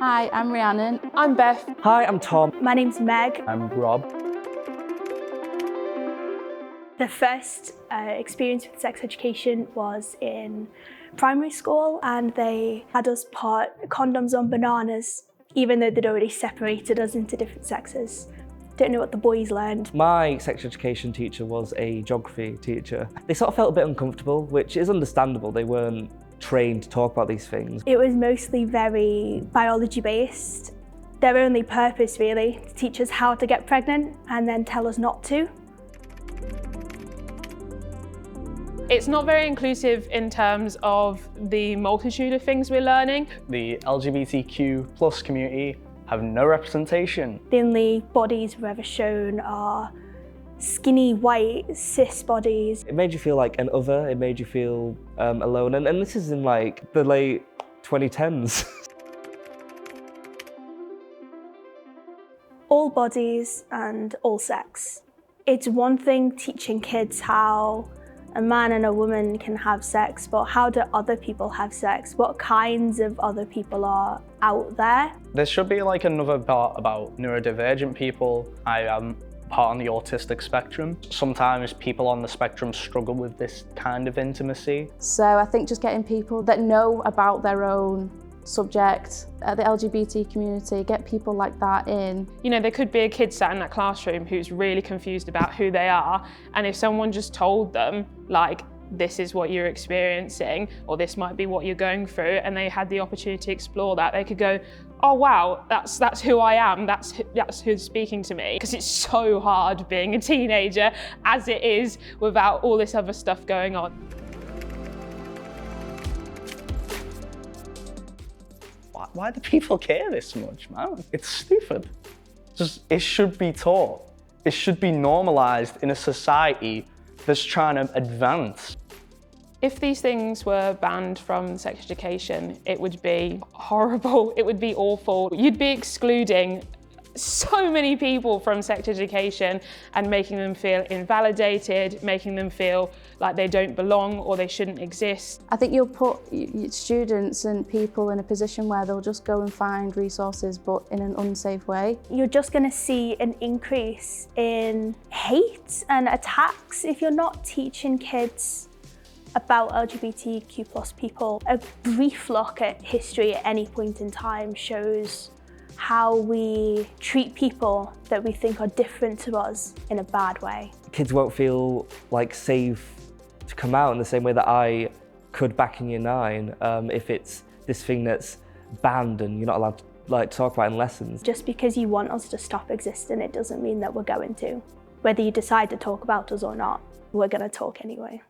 Hi, I'm Rhiannon. I'm Beth. Hi, I'm Tom. My name's Meg. I'm Rob. The first experience with sex education was in primary school, and they had us put condoms on bananas, even though they'd already separated us into different sexes. Don't know what the boys learned. My sex education teacher was a geography teacher. They sort of felt a bit uncomfortable, which is understandable. They weren't trained to talk about these things. It was mostly very biology based. Their only purpose really, to teach us how to get pregnant and then tell us not to. It's not very inclusive in terms of the multitude of things we're learning. The LGBTQ+ community have no representation. The only bodies we've ever shown are skinny, white, cis bodies. It made you feel like an other, it made you feel alone, and this is in like the late 2010s. All bodies and all sex. It's one thing teaching kids how a man and a woman can have sex, but how do other people have sex? What kinds of other people are out there? There should be like another part about neurodivergent people. I am part on the autistic spectrum. Sometimes people on the spectrum struggle with this kind of intimacy. So I think just getting people that know about their own subject, the LGBT community, get people like that in. You know, there could be a kid sat in that classroom who's really confused about who they are, and if someone just told them, like, this is what you're experiencing, or this might be what you're going through, and they had the opportunity to explore that, they could go, oh wow, that's who I am, that's who's speaking to me. Because it's so hard being a teenager as it is without all this other stuff going on. Why do people care this much, man? It's stupid. It should be taught. It should be normalized in a society that's trying to advance. If these things were banned from sex education, it would be horrible, it would be awful. You'd be excluding so many people from sex education and making them feel invalidated, making them feel like they don't belong or they shouldn't exist. I think you'll put students and people in a position where they'll just go and find resources, but in an unsafe way. You're just going to see an increase in hate and attacks if you're not teaching kids about LGBTQ+ people. A brief look at history at any point in time shows how we treat people that we think are different to us in a bad way. Kids won't feel like safe to come out in the same way that I could back in year 9 if it's this thing that's banned and you're not allowed to talk about in lessons. Just because you want us to stop existing, it doesn't mean that we're going to. Whether you decide to talk about us or not, we're going to talk anyway.